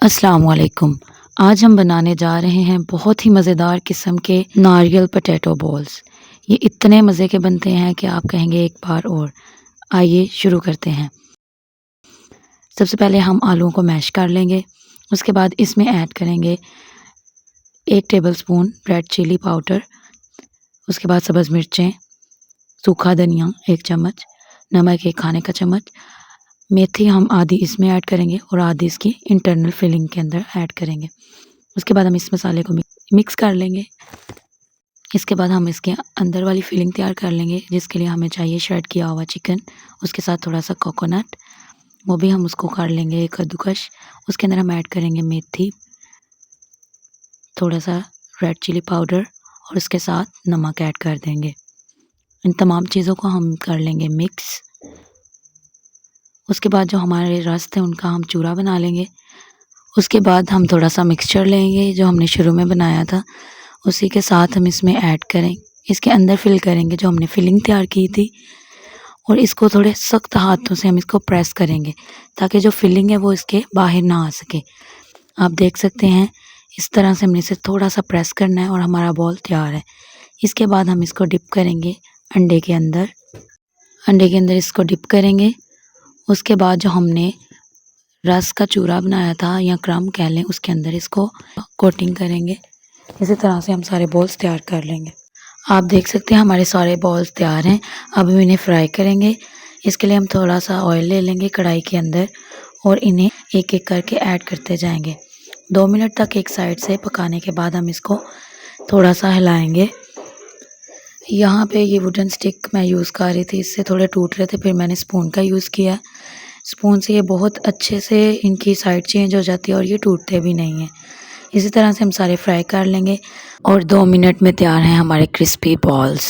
अस्सलाम वालेकुम। आज हम बनाने जा रहे हैं बहुत ही मज़ेदार किस्म के नारियल पोटैटो बॉल्स। ये इतने मज़े के बनते हैं कि आप कहेंगे एक बार और। आइए शुरू करते हैं। सबसे पहले हम आलूओं को मैश कर लेंगे। उसके बाद इसमें ऐड करेंगे 1 टेबलस्पून रेड चिली पाउडर। उसके बाद सब्ज़ मिर्चें, सूखा धनिया 1 चम्मच, नमक 1 खाने का चम्मच, मेथी हम आधी इसमें ऐड करेंगे और आधी इसकी इंटरनल फिलिंग के अंदर ऐड करेंगे। उसके बाद हम इस मसाले को मिक्स कर लेंगे। इसके बाद हम इसके अंदर वाली फिलिंग तैयार कर लेंगे, जिसके लिए हमें चाहिए श्रेड किया हुआ चिकन, उसके साथ थोड़ा सा कोकोनट, वो भी हम उसको कर लेंगे कद्दूकश। उसके अंदर हम ऐड करेंगे मेथी, थोड़ा सा रेड चिली पाउडर और उसके साथ नमक ऐड कर देंगे। इन तमाम चीज़ों को हम कर लेंगे मिक्स। उसके बाद जो हमारे रस थे उनका हम चूरा बना लेंगे। उसके बाद हम थोड़ा सा मिक्सचर लेंगे जो हमने शुरू में बनाया था, उसी के साथ हम इसमें ऐड करें, इसके अंदर फिल करेंगे जो हमने फिलिंग तैयार की थी, और इसको थोड़े सख्त हाथों से हम इसको प्रेस करेंगे ताकि जो फिलिंग है वो इसके बाहर ना आ सके। आप देख सकते हैं इस तरह से हमने इसे थोड़ा सा प्रेस करना है और हमारा बॉल तैयार है। इसके बाद हम इसको डिप करेंगे अंडे के अंदर इसको डिप करेंगे। उसके बाद जो हमने रस का चूरा बनाया था या क्रम कह लें, उसके अंदर इसको कोटिंग करेंगे। इसी तरह से हम सारे बॉल्स तैयार कर लेंगे। आप देख सकते हैं हमारे सारे बॉल्स तैयार हैं। अब हम इन्हें फ्राई करेंगे। इसके लिए हम थोड़ा सा ऑयल ले लेंगे कढ़ाई के अंदर और इन्हें एक एक करके ऐड करते जाएंगे। 2 मिनट तक एक साइड से पकाने के बाद हम इसको थोड़ा सा हिलाएंगे। यहाँ पे ये वुडन स्टिक मैं यूज़ कर रही थी, इससे थोड़े टूट रहे थे, फिर मैंने स्पून का यूज़ किया। स्पून से ये बहुत अच्छे से इनकी साइड चेंज हो जाती है और ये टूटते भी नहीं हैं। इसी तरह से हम सारे फ्राई कर लेंगे और 2 मिनट में तैयार हैं हमारे क्रिस्पी बॉल्स।